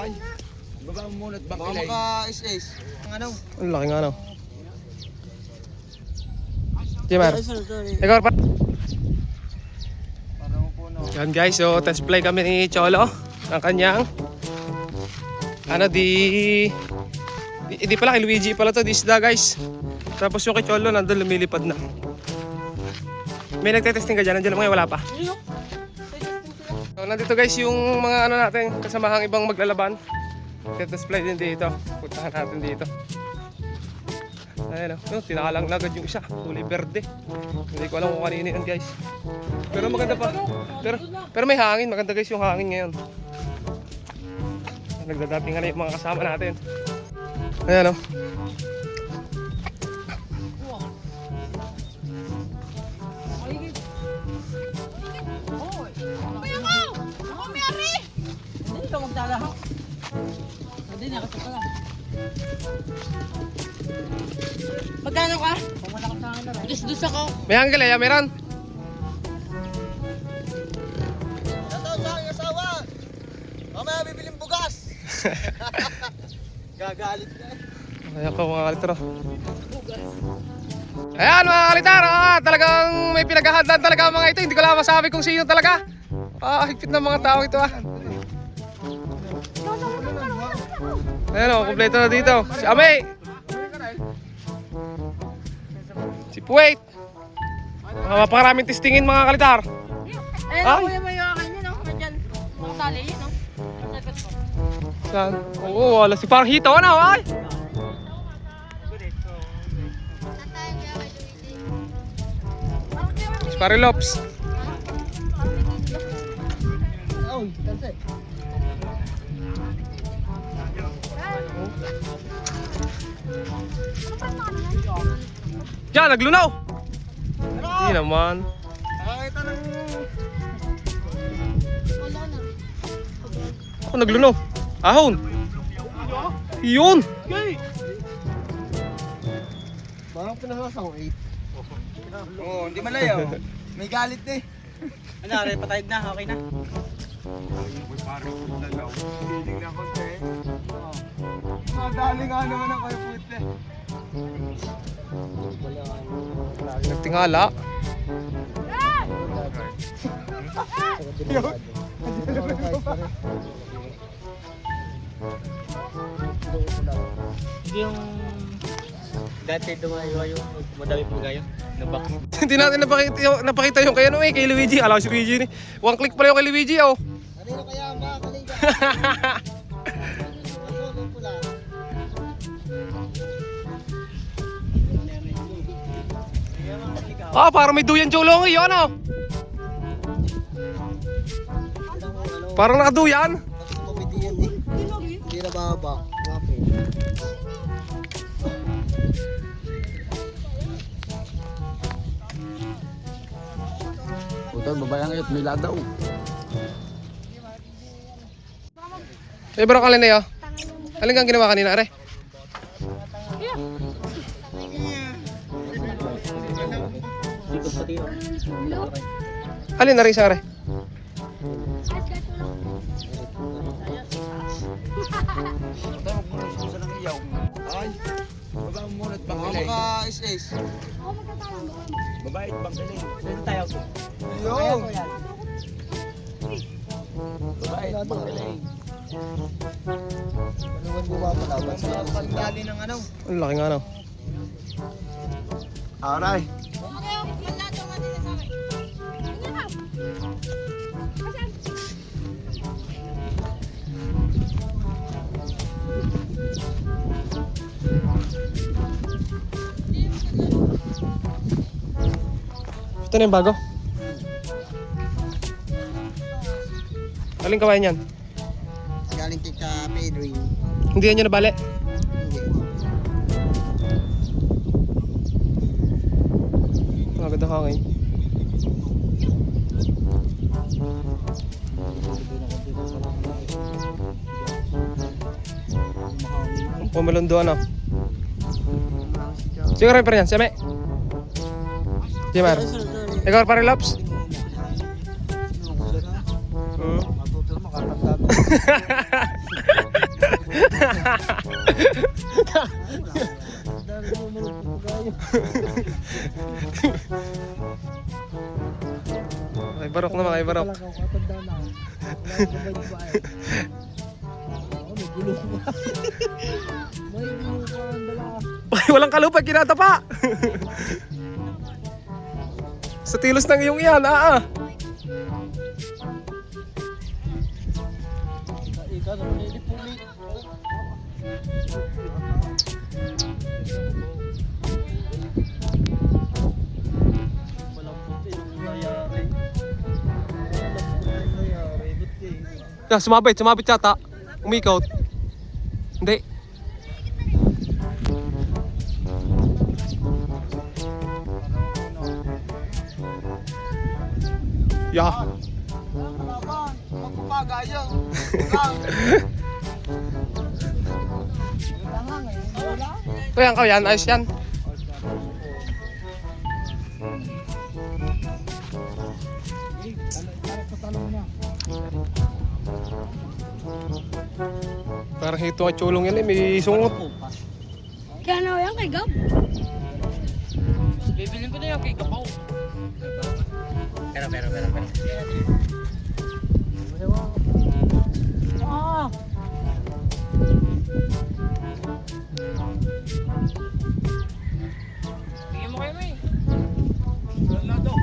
Ay, baba mo muna at baka Baka maka-is-is. Ang ano? Ang laki nga ano. Jimar. Ikaw pa. Yan guys, so test play kami ni Cholo ng kanyang di pala kay Luigi pala to, di isda guys. Tapos yung kay Cholo nandun lumilipad na. May nagte-testing ka dyan, nandiyan lang ngayon, wala pa. So nandito guys yung mga ano natin, kasamahang ibang maglalaban. Test play din dito, puntahan natin dito. Ayan o, tinakalang agad yung isa, kulay berde. Hindi ko alam kung kanino yun guys. Pero maganda pa. Pero may hangin, maganda guys yung hangin ngayon. Nagdadating na yung mga kasama natin. Ayan o. Hindi ka magdalahak. Hindi niya kasi pala. Magkano ka? Kung wala ka sa akin na rin. Dus ako. May angle eh, meron. Ito sa aking asawa. Mamaya bibiling bugas. Gagalit ka. Ayan ko mga kalitaro. Ayan mga kalitaro, talagang may pinaghahandaan talaga mga ito. Hindi ko lang masabi kung sino talaga. Higpit ng mga tao ito Ayan o, kompleto na dito. Si Ame. Si Puwait. Mapakaraming testingin mga kalitar. Ayun ako yung mayakan niya, no? Nandyan, mga tali yun, no? Nagkat ko. Saan? Oo, wala. Si parang hito na, ay! Si Parilops. Oh, that's it. Diyan, naglunaw! Hindi naman. Nakakita ng... Ako naglunaw. Ahon! Yun! Parang pinahasang 8. Oo, hindi malayo. May galit eh. Ano, aray, patayog na, okay na. Madali nga naman ang kayo puti. Nagtingala. Hindi yung dati dumayo yung madami pagayo. Nabak. Hindi natin napakita yung kay kay Luigi. Alam si Luigi ni. One click pala yung kay Luigi Kanino kaya ang makakaling ka? Masolo pula. Parang may duyan jolong yun Parang nakaduyan. Gusto mo bidiyan eh. Hindi na bababa. Wapo. Utol, babayang ngayon, may ladaw. Bro, kalin na yun. Alin kang ginawa kanina, are? Alin na rin sa are? Ay, baba mo muna at baka Baka maka-is-is. Babae at baka Dito tayo. Yun. Babae at baka Ano man bumapalaban sa pagdali ng ano? Ang laki nga Aray. Ito na yung bago. Alin kawain yan? Galing kay Pedro. Hindi yan nyo nabali? Maganda ka ngayon. Pumalon doon Siguro rin pa rin yan, Siyame. Jimar. Ikaw pa rin, Lops? Matuto na makakagdado. Dahil mo marunong pagayo. Ay barok naman, ay barok. Talaga, katanda na. Wala ko ba ba eh. May gulong pa. May gulong pa ang dala. Ay, walang kalupad, kinatapa. Sa tilos ng iyong iyan, Ikaw na pinili-puli. Walang puti yung nangyari. Walang puti yung nangyari. Ba't eh? Sumabit yata. Umikot. Hindi. Yeah. Kalaban, magpapagayo. Ito yan, ayos yan. Parang hito ang chulong yan may sungot. Kaya na yan kay Gab. Bibilin ko na yan kay Gabaw. Pero. Ah! Bigyan mo kayo, May. Wala daw.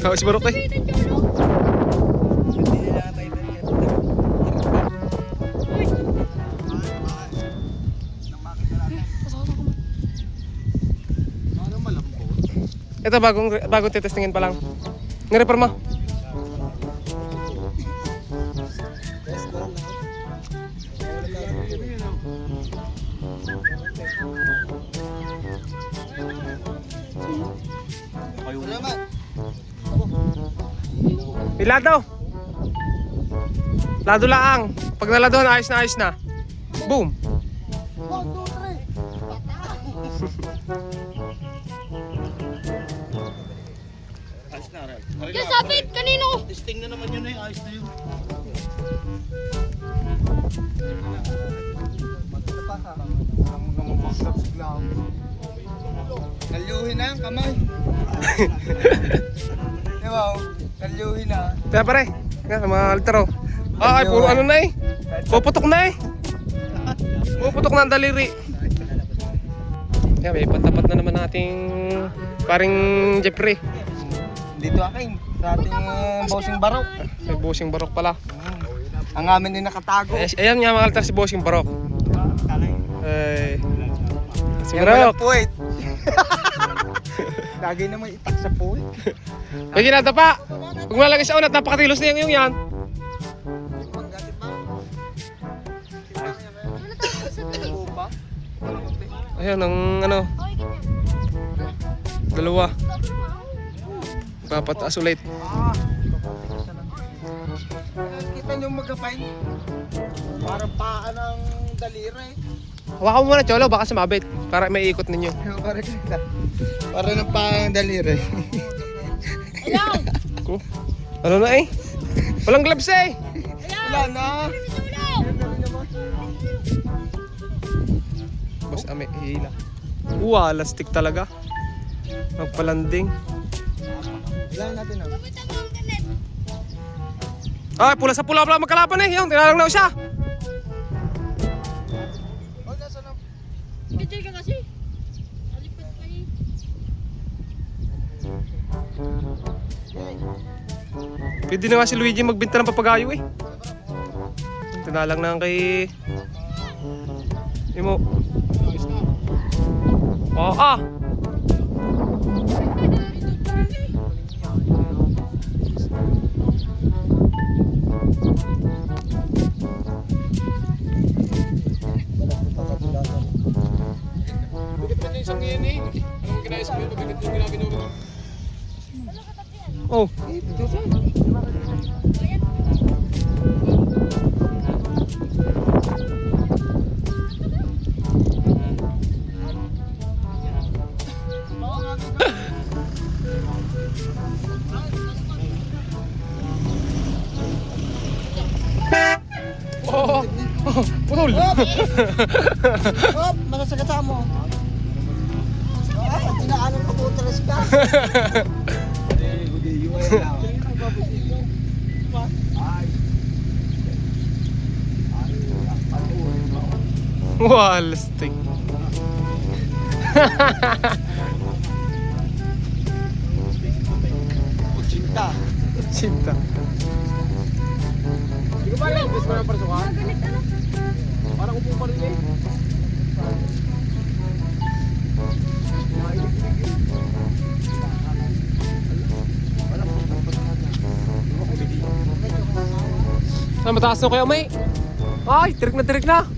Kaya si Barok Hindi nila tayo dali. Ano malambot? Ito bagong titestingin pa lang. Ni-repair mo. Salamat. Ilado. Lado lang. Pag naladohan, ayos na. Boom. 1, 2, 3. Ayos na rin. Yan sabit! Kanino? Testing na naman yun eh. Ayos na yun. Kalyuhin na ang kamay. Diba? Kalyuhin na. Kaya pare. Nga, mga altero. Ay, puro ano na eh. Puputok na eh. Puputok na ang daliri. Yan, may patapat na naman nating paring Jeffrey. Dito akin. Sa ating bossing barok. May Bossing Barok pala. Ang amin din nakatago. Ayan nga mga altar si Bossing Barok. Ay. Si Yan walang Barok. puwit. Lagi naman itak sa puwit. May ginadapa. Huwag mo lalagay sa unat, napakatilos na yung yan. Ayan ang ano, dalawa. Papataas ulit. Kita nyo magkapay. Parang paan ng daliri. Hawakan mo muna, Cholo, baka sumabit. Para may ikot ninyo. Parang ng paan ng daliri. Ayaw! Ko. Ano na eh? Walang gloves eh. Wala na. Boss, ame, hila. Lastik talaga. Magpalanding. Wala natin na. Ay, pula sa pula magkalaban eh. Yung, tinalang na siya. Oh, nasa na. Kichay ka kasi. Alipad pa eh. Pwede na nga si Luigi magbenta ng papagayo eh. Tinalang na kay Imo. Oh, Oh. Oh. Putol! Hop, masasagat sa mo. Ay, tinaanan ko po tres ka. Walasting. Cinta. Cinta. Hindi ko ba lang, gusto mo na parasukan? Magalit ano? Parang upo pa rin eh. Mataas na kaya may. Ay, tirik na.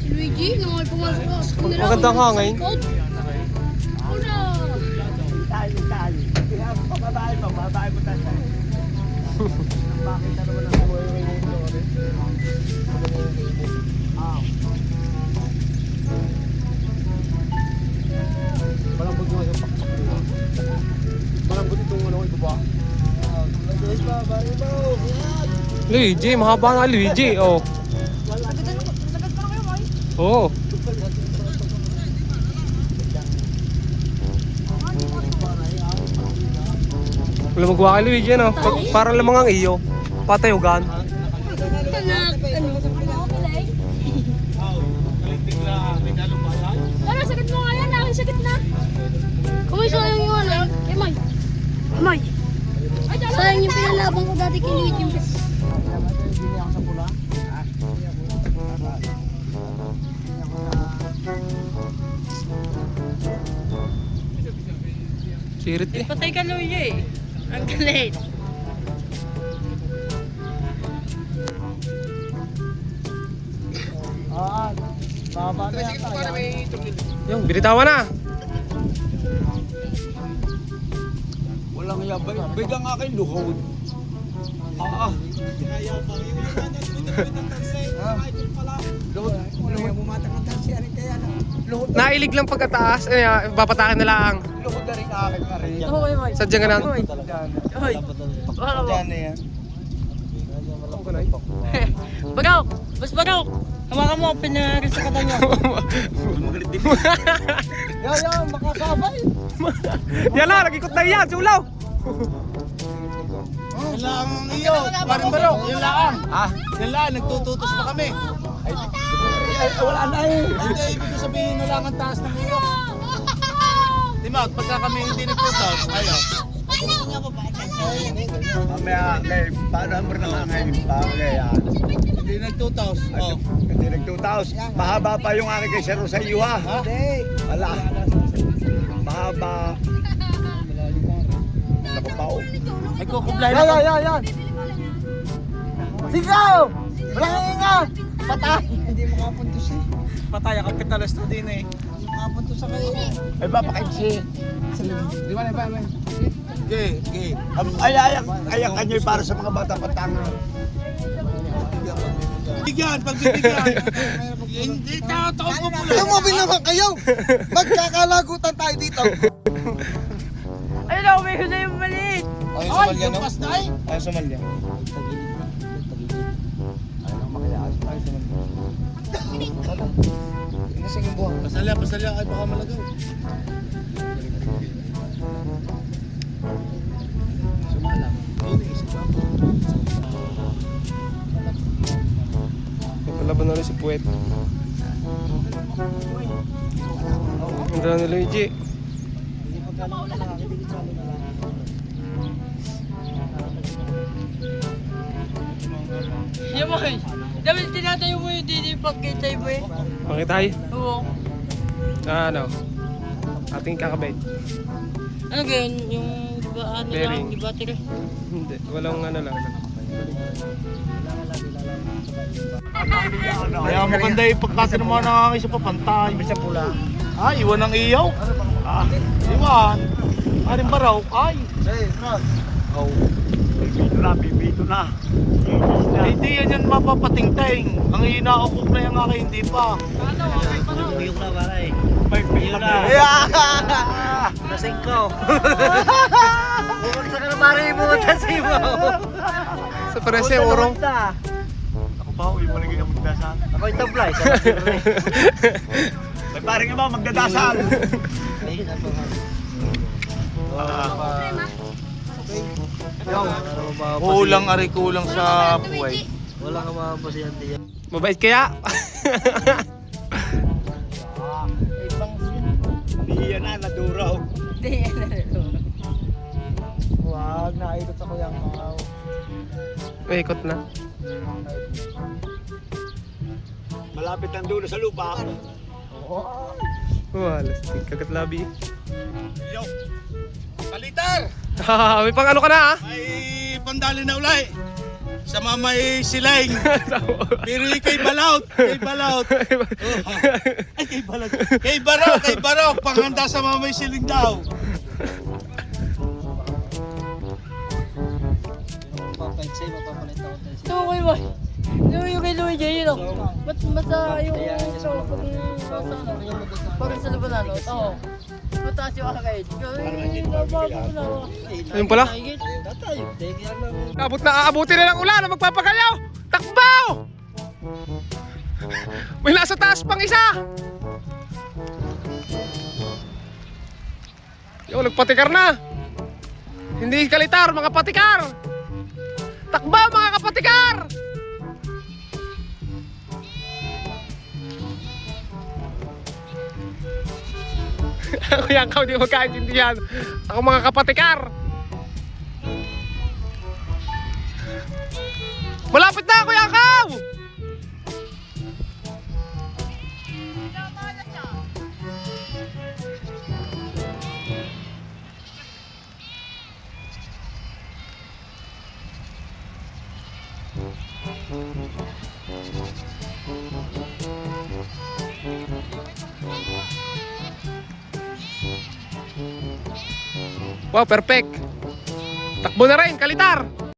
Si Luigi, nung may pumasok ako sa kanila. Magandang hangin. Una! Tayo. Kaya pababae mo tayo. Bakit na naman ang buhay ngayon ito? Malambot yung isang pakpak nila. Malambot itong ano ito ba? Luigi, mahaba na Luigi. Oh. Sagat pa na kayo, May. Oo. Wala magawa kay Luigi, ano? Parang lamang ang iyo. Patayugan. Anak, ano? Pilay? Ano, sagat mo nga yan. Aking sagat na. Kumay, sayang yung ano. Eh, May. May. Sayang yung pinalaban ko dati kay Luigi. Sirit eh. Patay ka, Luigi. Ang galit. Baba na yata. Yung, binitawan na. Walang yabay. Bigang aking luhod. Luhod. Walang yung bumatak ng tansi. Ano kaya na? Luhod. Nailig lang pagkataas. Papatakin na lang. Luhod na rin akin nga rin. Sadya nga lang. Diyan na yan. Bagaw! Mas bagaw! Hawakan mo, pinari sa kata niya. Yan, makasabay. Yan lang, nag-ikot na yan. Sulaw. Yan lang iyo. Parang barok. Yan lang. Yan lang. Nagtututos pa kami. Wala na eh. Hindi, ibig ko sabihin na lang ang taas ng iyo. Timot, pagka kami hindi nagtutos, ayaw. Mamaya, may paano mo na ngayon pa kaya. Hindi nagtutos. Hindi nagtutos. Mahaba pa yung aking kay Sir sa iyo ha. Wala. Mahaba. Nakapao. Nagkukublay na. Yan. Sigaw! Walang inga! Patay! Hindi makapuntos eh. Patay, kapitalis na din eh. Hindi makapuntos sa kayo. Ay, papakaitsi. Di ba? Okay. Ayak kanyo para sa mga bata patanga. Pagbibigyan. Hindi taon po pula. Tumabil naman kayo! Magkakalagutan tayo dito. Ayun na, umiho na yung maliit. Ay, sumalya no? Ay, sumalya. Nasing yung buwan. Pasalya. Ay, baka malagaw. Sumala. Palaban na rin si Puwet. Ganda na ni Luigi. Yan mo eh. Dapat tinatayo mo yung didi pagkitay mo eh. Okay tayo. Oo. Ano? Ating kakabed. Ano ganyan? Yung ano Bearing. lang, di battery? Hindi. Walang ano lang. Kaya maganda yung pagkasi naman ng isa pa pantay. Isa pula. Ay, iwan ang iyaw. Iwan. Aring baraw. Ay. Oh. Bibito na. Hindi yan mapapatingting. Ang inaukok na yung aking hindi pa. Biyok na para eh. Biyok na. Nasing ko. Bumagsak ka na para ibutan sa iba. Sa parese, urong. pa, uwi mo na ganyan magdasal. Ako yung tablay, sa libre. May parang iba magdadasal. Ayun, ako nga. Kulang ari kulang sa buhay. Wala ka mapapasayan diyan. Mabait kaya? Hindi yan na, naduraw. Huwag, naikot ako yung mga. May ikot na. Malapit ang dulo sa lupa. Lastig kagat labi. Yo! Kalitar! May pang ano ka na ah? May pandali na ulay. Sa mamay silang. Pero kay balaut. Kay balaut. Ay, kay balaut. Kay barok. Kay barok. Panghanda sa mamay siling daw. Papalit sa'yo, mapapalit ako tayo. Ito ko boy. Yung kay Luigi, yun o. Ba't basta yung ito, pag sa labanan, oo. Mataas yung akagayit. Ayun pala. Tayo, thank you lang. Aabutin na ng ulan na magpapagayaw! Takbaw! May nasa taas pang isa! Yo, nagpatikar na! Hindi kalitar, mga patikar! Takbaw mga kapatikar! Ako yan, ikaw di magkaintindihan. Ako mga kapatikar! Malapit na, Kuya Kaw! Wow, perfect! Takbo na rin, kalitar!